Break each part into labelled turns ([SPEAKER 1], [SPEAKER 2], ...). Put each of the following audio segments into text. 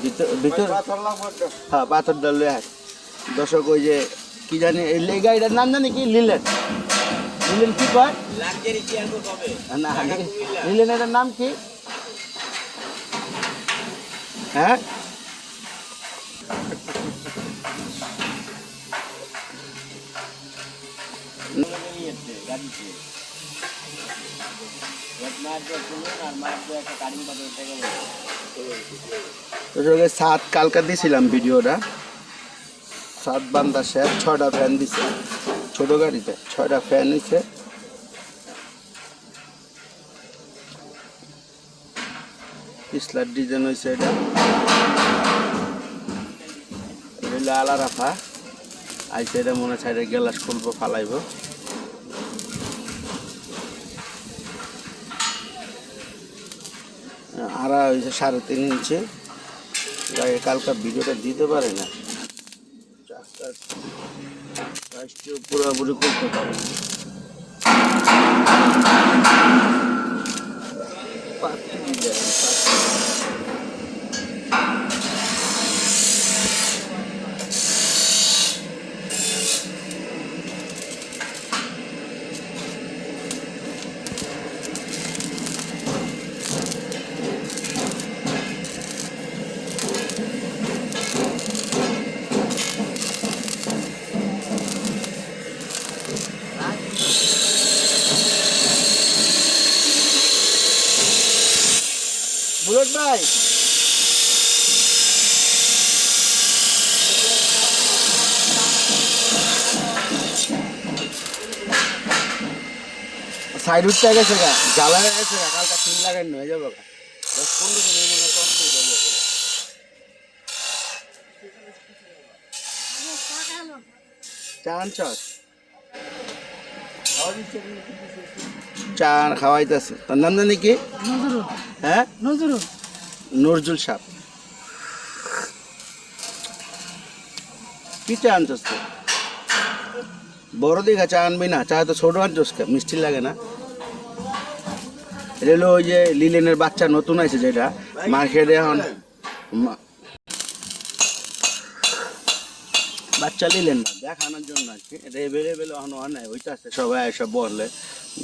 [SPEAKER 1] ভিতর হ্যাঁ পাথর ডালে হাত দর্শক ওই যে কি জানি এই গাড়িটার নাম জানি কি লিলেন লিলেন কি কয় না লিলেনের নাম কি হ্যাঁ সাত কালকা দিয়েছিলাম ভিডিওটা সাত বান্দা শেষ 6টা ফ্যান দিছে ছোট গাড়িতে 6টা ফ্যান নিছে স্লাইড ডিজাইন হয়েছে এটা আলা রাফা আইসে এটা মনে সাইডে গ্লাস খুলবো ফালাইব আড়া হয়েছে 3.5 ইঞ্চি গাড়ি কালকা ভিডিওটা দিতে পারে না পুরোপুরি করতে পারে বুলেট ভাই সাইড উঠতে গেছে গা জ্বালা গেছে কালকা 3 লাগাই হয়ে যাবে 10-15 দিনের মনে কম করে যাবে চান চস চা খাওয়াইতেছে তোর নাম জানি কি হ্যাঁ নজরুল সাহ কি চা আনছস তো বড় দেখা চা আনবি না চা তো ছোট আনছস মিষ্টি লাগে না এটা হলো ওই যে লিলেনের বাচ্চা নতুন আছে যেটা মার্কেটে এখন বাচ্চা লিলেন না দেখানোর জন্য আর কি এটা এভেলেবেল এখন অনেক ওইটা আছে সবাই এসব বললে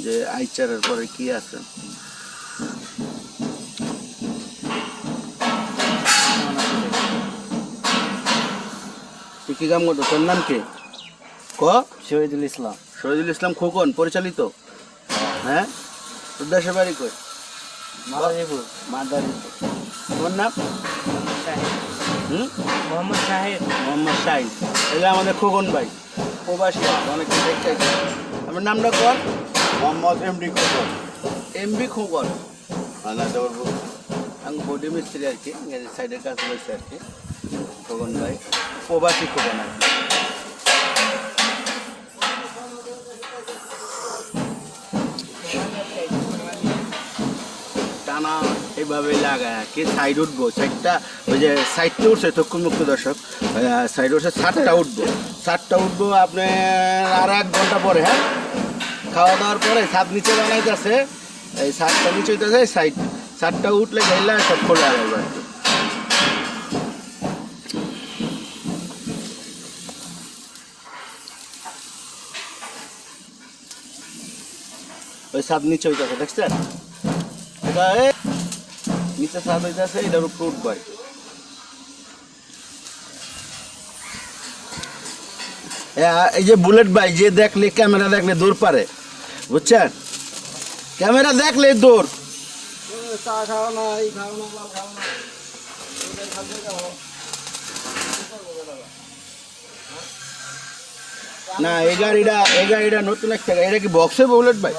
[SPEAKER 1] যে আইচারের পরে কি আছে তুই কি কাম করতো তোর নাম কি শহীদুল ইসলাম খোকন পরিচালিত হ্যাঁ তোর দেশের বাড়ি কই মাদারীপুর তোমার নাম মোহাম্মদ শাহিদ এগুলো আমাদের খোকন ভাই প্রবাসী অনেক দেখতে আমার নামটা কর মোহাম্মদ এমবি খোকন আমি বডি মিস্ত্রি আর কি সাইডের কাজ রয়েছে আর কি খোকন ভাই প্রবাসী খোকন আর কি টানা এইভাবে লাগায় কি সাইড উঠবো সাইডটা ওই যে সাইডটা উঠছে তক্ষণ মুক্ত দর্শক সাইড উঠছে 7টা উঠবো আপনার আর 1 ঘন্টা পরে হ্যাঁ খাওয়া দাওয়ার পরে ছাদ নিচে বানাইতেছে এই ছাদটা নিচে হইতেছে সাইড 7টা উঠলে গেলে সব খোলা যাবে আর কি ওই ছাদ নিচে হইতেছে দেখছেন এটা নিচে ছাদ হইতেছে এটার উপর উঠবো আর কি এই যে বুলেট ভাই যে দেখলে ক্যামেরা দেখলে দৌড় পারে বুঝছেন ক্যামেরা দেখলে দৌড় না এই গাড়িটা নতুন একটা এটা কি বক্সে বুলেট ভাই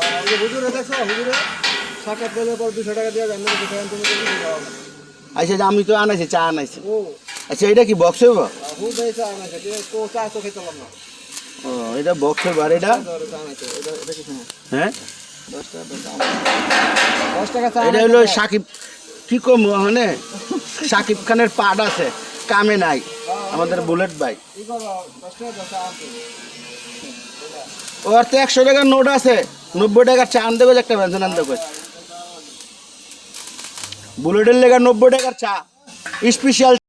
[SPEAKER 1] আচ্ছা আমি তো আনাইছি চা আনাইছি আচ্ছা এটা কি বক্সে ও এটা বক্সের বার এটা হ্যাঁ এটা হলো সাকিব কি কম ওখানে সাকিব খানের পাট আছে কামে নাই আমাদের বুলেট ভাই ওর তো 100 টাকার নোট আছে 90 টাকার চা আনতে একটা ব্যঞ্জন আনতে বুলেটের লেগা 90 টাকার চা স্পেশাল